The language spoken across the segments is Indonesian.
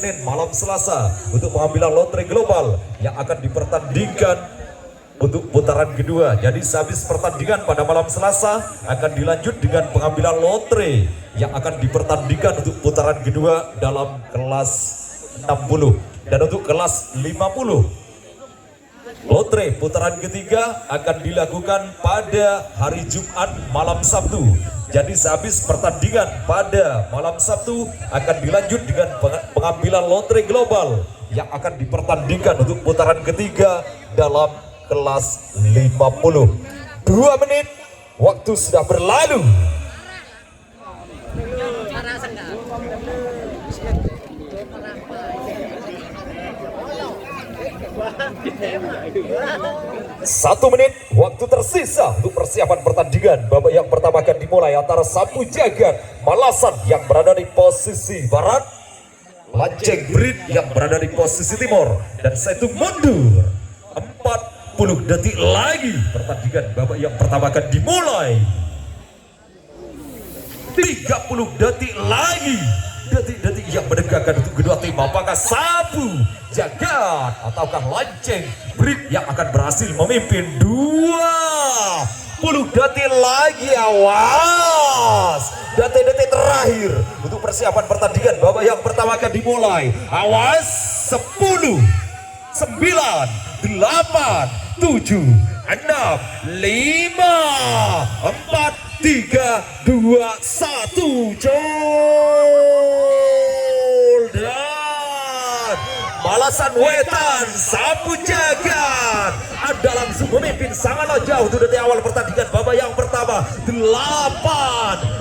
Senin malam Selasa untuk pengambilan lotre global yang akan dipertandingkan untuk putaran kedua. Jadi sehabis pertandingan pada malam Selasa akan dilanjut dengan pengambilan lotre yang akan dipertandingkan untuk putaran kedua dalam kelas 60. Dan untuk kelas 50 lotre putaran ketiga akan dilakukan pada hari Jumat malam Sabtu. Jadi sehabis pertandingan pada malam Sabtu akan dilanjut dengan pengambilan lotre global yang akan dipertandingkan untuk putaran ketiga dalam kelas 50. 2 menit waktu sudah berlalu. Satu menit waktu tersisa untuk persiapan pertandingan. Babak yang pertama akan dimulai antara Sapu Jagat Malasan yang berada di posisi barat, Lanceng Brit yang berada di posisi timur, dan Setu mundur. 40 detik lagi pertandingan babak yang pertama akan dimulai. 30 detik lagi, detik-detik yang mendekatkan untuk kedua tim. Apakah Sapu Jagat ataukah Lanceng Brit yang akan berhasil memimpin? 20 detik lagi, awas, detik-detik terakhir untuk persiapan pertandingan babak yang pertama akan dimulai. Awas, 10, 9, 8, 7, 6, 5, 4, 3, 2, 1, jol. Dan Malasan Wetan Sapu Jagat Anda langsung memimpin sangatlah jauh untuk detik awal pertandingan babak yang pertama. 8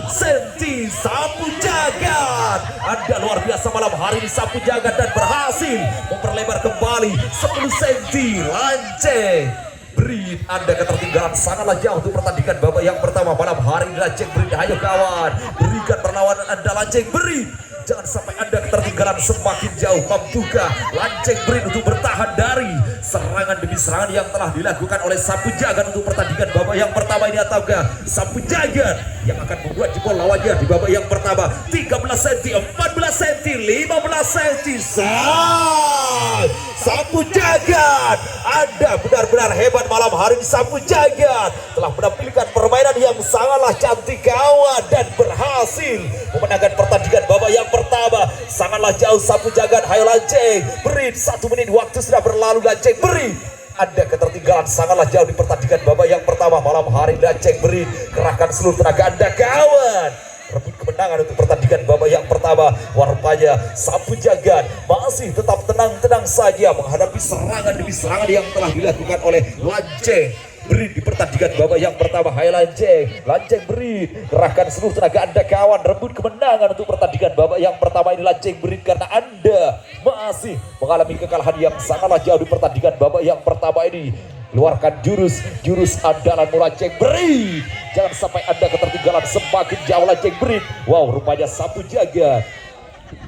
cm Sapu Jagat. Anda luar biasa malam hari ini Sapu Jagat dan berhasil memperlebar kembali 10 cm. Lanceng Brit, Anda ketertinggalan sangatlah jauh untuk pertandingan babak yang pertama malam hari ini. Lanceng Brit, ayo kawan, berikan perlawanan Anda Lanceng Brit. Jangan sampai Anda ketertinggalan semakin jauh. Mampukah Lanceng Brit untuk bertahan dari serangan demi serangan yang telah dilakukan oleh Sapu Jagat untuk pertandingan babak yang pertama ini, ataukah Sapu Jagat yang akan membuat jebol lawannya di babak yang pertama? 13 cm, 14 cm, 15 cm. Sapu Jagat, Anda benar-benar hebat malam hari ini. Sapu Jagat telah menampilkan permainan yang sangatlah cantik kawan dan berhasil memenangkan pertandingan babak yang pertama. Sangatlah jauh Sapu Jagat. Hayo Lanceng Brit, 1 menit waktu sudah berlalu. Lanceng Brit, Anda ketertinggalan sangatlah jauh di pertandingan babak yang pertama malam hari. Lanceng Brit, kerahkan seluruh tenaga Anda kawan, rebut kemenangan untuk pertandingan babak yang pertama. Warpanya Sapu Jagat masih tetap tenang-tenang saja menghadapi serangan demi serangan yang telah dilakukan oleh Lanceng Brit di pertandingan babak yang pertama. Hai Lanceng Brit, kerahkan seluruh tenaga Anda kawan, rebut kemenangan untuk pertandingan babak yang pertama ini Lanceng Brit, karena Anda masih mengalami kekalahan yang sangatlah jauh di pertandingan babak yang pertama ini. Keluarkan jurus andalanmu Lanceng Brit. Jangan sampai Anda ketertinggalan semakin jauh Lanceng Brit. Wow, rupanya Sapu Jagat,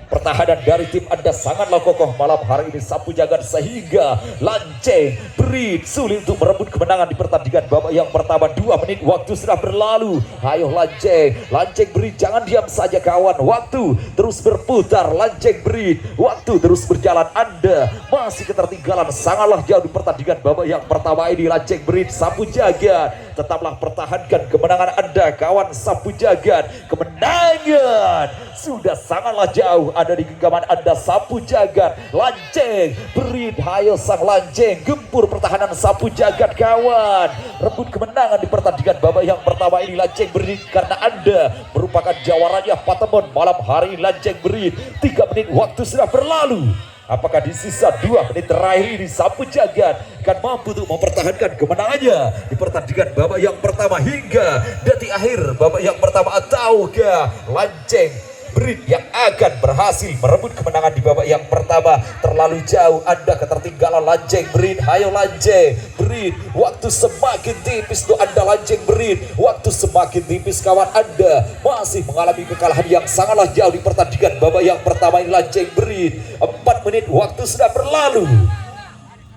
pertahanan dari tim Anda sangatlah kokoh malam hari ini Sapu Jagat, sehingga Lanceng Brit sulit untuk merebut kemenangan di pertandingan babak yang pertama. 2 menit waktu sudah berlalu. Ayo Lanceng Brit, jangan diam saja kawan, waktu terus berputar. Lanceng Brit, waktu terus berjalan. Anda masih ketertinggalan sangatlah jauh di pertandingan babak yang pertama ini. Lanceng Brit, Sapu Jagat, tetaplah pertahankan kemenangan Anda kawan. Sapu Jagat, kemenangan sudah sangatlah jauh ada di genggaman Anda Sapu Jagat. Lanceng Brit, hayo sang Lanceng, gempur pertahanan Sapu Jagat kawan, rebut kemenangan di pertandingan babak yang pertama ini Lanceng Brit, karena Anda merupakan jawaranya Patemon malam hari ini. Lanceng Brit, 3 menit waktu sudah berlalu. Apakah di sisa 2 menit terakhir ini Sapu Jagat akan mampu untuk mempertahankan kemenangannya di pertandingan babak yang pertama hingga detik akhir babak yang pertama, ataukah Lanceng Brit yang akan berhasil merebut kemenangan di babak yang pertama? Terlalu jauh Anda ketertinggalan Lanceng Brit. Hayo Lanceng Brit, waktu semakin tipis untuk Anda Lanceng Brit, waktu semakin tipis kawan. Anda masih mengalami kekalahan yang sangatlah jauh di pertandingan babak yang pertama ini Lanceng Brit. 4 menit waktu sudah berlalu.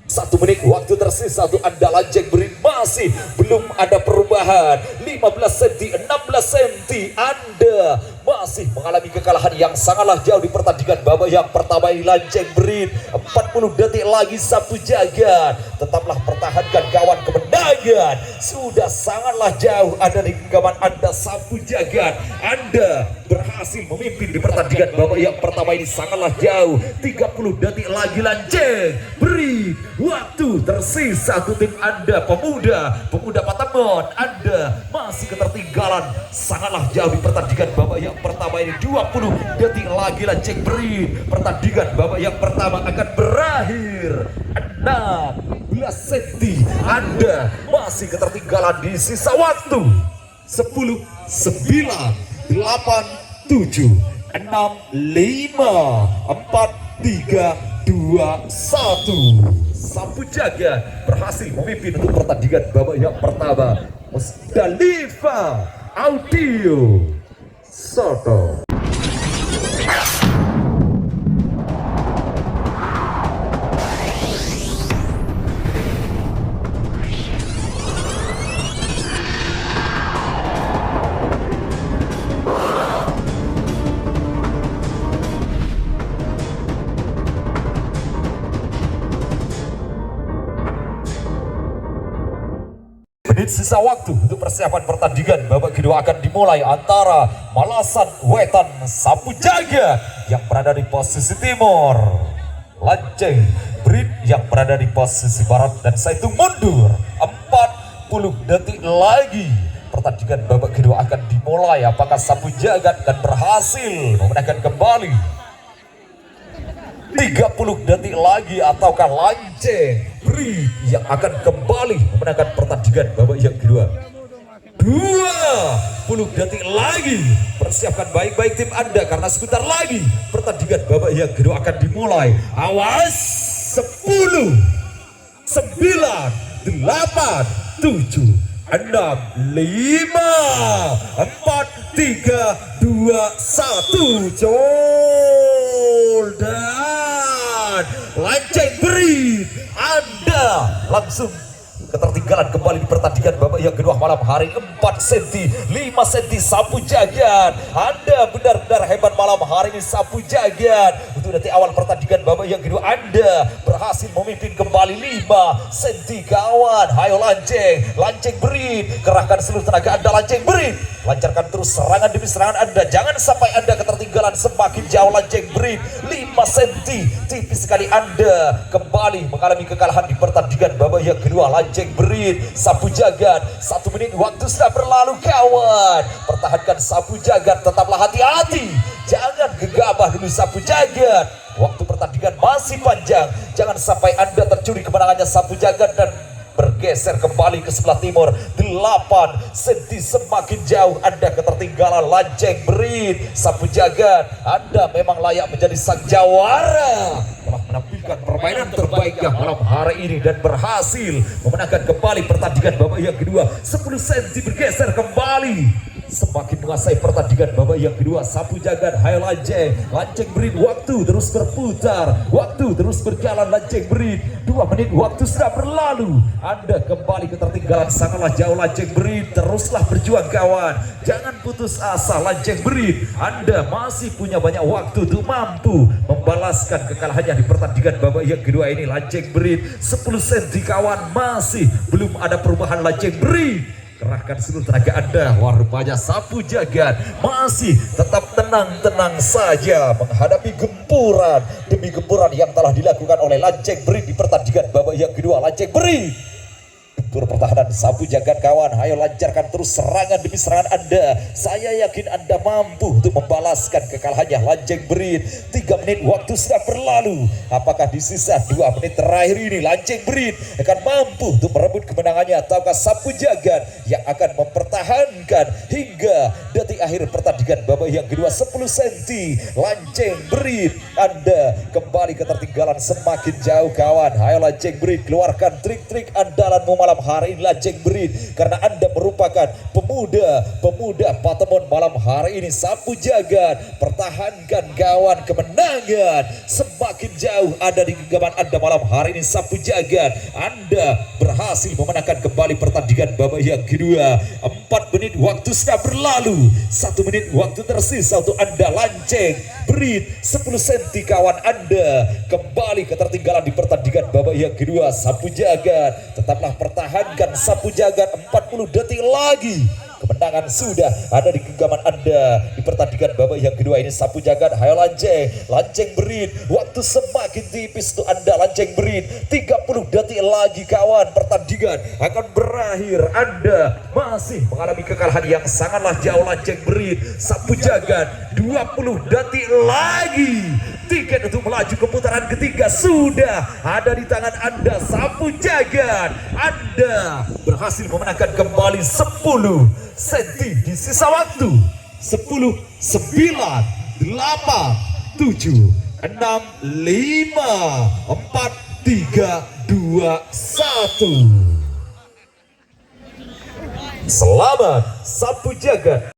1 menit waktu tersisa untuk Anda Lanceng Brit, masih belum ada perubahan. 15 cm, 16 cm Anda masih mengalami kekalahan yang sangatlah jauh di pertandingan babak yang pertama ini. Lanceng Berit 40 detik lagi Sapu Jagat, tetaplah pertahankan kawan, kemenangan sudah sangatlah jauh ada di genggaman Anda. Sapu Jagat, Anda berhasil memimpin di pertandingan babak yang pertama ini sangatlah jauh. 30 detik lagi Lanceng Berit, waktu tersisa untuk tim Anda. Pemuda Patamon, Anda masih ketertinggalan sangatlah jauh di pertandingan babak yang pertama ini. 20 detik lagi Lanceng Berit, pertandingan babak yang pertama akan berakhir. 16 cm Anda masih ketertinggalan di sisa waktu. 10, 9, 8, 7, 6, 5, 4, 3, 2, 1. Sapu Jagat berhasil memimpin untuk pertandingan babak yang pertama. Musdalifah Audio Soto. Menit sisa waktu untuk persiapan pertandingan babak kedua akan dimulai antara Malasan Wetan Sapu Jagat yang berada di posisi timur, Lanceng Berit yang berada di posisi barat, dan Saitung mundur. 40 detik lagi pertandingan babak kedua akan dimulai. Apakah Sapu Jagat akan berhasil memenangkan kembali? 30 detik lagi ataukah Lanceng Berit yang akan kembali memenangkan pertandingan babak yang kedua? 20 detik lagi, persiapkan baik-baik tim Anda karena sebentar lagi pertandingan babak yang kedua akan dimulai. Awas, 10, 9, 8, 7, 6, 5, 4, 3, 2, 1. Dan Lanceng Berit, Anda langsung ketertinggalan kembali di pertandingan babak yang kedua malam hari. 4 cm, 5 cm Sapu Jagat, Anda benar-benar hebat malam hari ini Sapu Jagat. Untuk nanti awal pertandingan babak yang kedua Anda berhasil memimpin kembali 5 cm kawan. Hayo Lanceng Berit, kerahkan seluruh tenaga Anda Lanceng Berit, lancarkan terus serangan demi serangan Anda, jangan sampai Anda ketertinggalan semakin jauh. Lanceng Berit 5 cm, tipis sekali Anda kembali mengalami kekalahan di pertandingan babak yang kedua. Lanceng Berit, Sapu Jagat, 1 menit waktu sudah berlalu kawan. Pertahankan Sapu Jagat, tetaplah hati-hati, jangan gegabah dulu Sapu Jagat. Waktu pertandingan masih panjang, jangan sampai Anda tercuri kemenangannya Sapu Jagat dan bergeser kembali ke sebelah timur. 8 cm semakin jauh Anda ketertinggalan. Lanceng Berit, Sapu Jagat, Anda memang layak menjadi sang jawara, telah menampilkan permainan terbaiknya malam hari ini dan berhasil memenangkan kembali pertandingan babak yang kedua. 10 cm bergeser kembali, semakin menguasai pertandingan babak yang kedua. Sapu Jagat, hayo Lanceng Berit, waktu terus berputar, waktu terus berjalan. Lanceng Berit, 2 menit waktu sudah berlalu, Anda kembali ketertinggalan sangatlah jauh. Lanceng Berit, teruslah berjuang kawan, jangan putus asa. Lanceng Berit, Anda masih punya banyak waktu untuk mampu membalaskan kekalahannya di pertandingan babak yang kedua ini. Lanceng Berit, 10 cm kawan, masih belum ada perubahan. Lanceng Berit, kerahkan seluruh tenaga Anda. Wah, rupanya Sapu Jagat masih tetap tenang-tenang saja menghadapi gempuran demi gempuran yang telah dilakukan oleh Lanceng Berit di pertandingan babak yang kedua. Lanceng Berit, gempur pertahanan Sapu Jagat kawan, ayo lancarkan terus serangan demi serangan Anda. Saya yakin Anda mampu untuk membalaskan kekalahannya. Lanceng Berit, 3 menit waktu sudah berlalu. Apakah di sisa 2 menit terakhir ini Lanceng Berit akan mampu untuk merebut kemenangannya, ataukah Sapu Jagat yang akan mempertahankan hingga detik akhir pertandingan babak yang kedua? 10 cm Lanceng Berit, Anda kembali ketertinggalan semakin jauh kawan. Ayo Lanceng Berit, keluarkan trik-trik andalanmu malam hari ini Lanceng Berit, karena Anda merupakan merupakan pemuda Patemon malam hari ini. Sapu jagat, pertahankan kawan kemenangan. Semakin jauh ada di genggaman Anda malam hari ini. Sapu jagat, Anda berhasil memenangkan kembali pertandingan babak yang kedua. 4 menit waktu sudah berlalu, 1 menit waktu tersisa untuk Anda lanceng berit 10 cm kawan Anda kembali ketertinggalan di pertandingan babak yang kedua. Sapu jagat, tetaplah pertahankan sapu jagat, 40 detik lagi kemenangan sudah ada di genggaman Anda di pertandingan babak yang kedua ini. Sapu jagat, hayo lanceng berit, waktu semakin tipis untuk Anda lanceng berit, 30 detik lagi kawan, pertandingan akan berakhir. Anda masih mengalami kekalahan yang sangatlah jauh lanceng berit. Sapu jagat, 20 detik lagi, tiket untuk melaju ke putaran ketiga sudah ada di tangan Anda. Sapu jagat, Anda berhasil memenangkan kembali 10 cm di sisa waktu. 10, 9, 8, 7, 6, 5, 4, 3, 2, 1. Selamat Sapu jagat.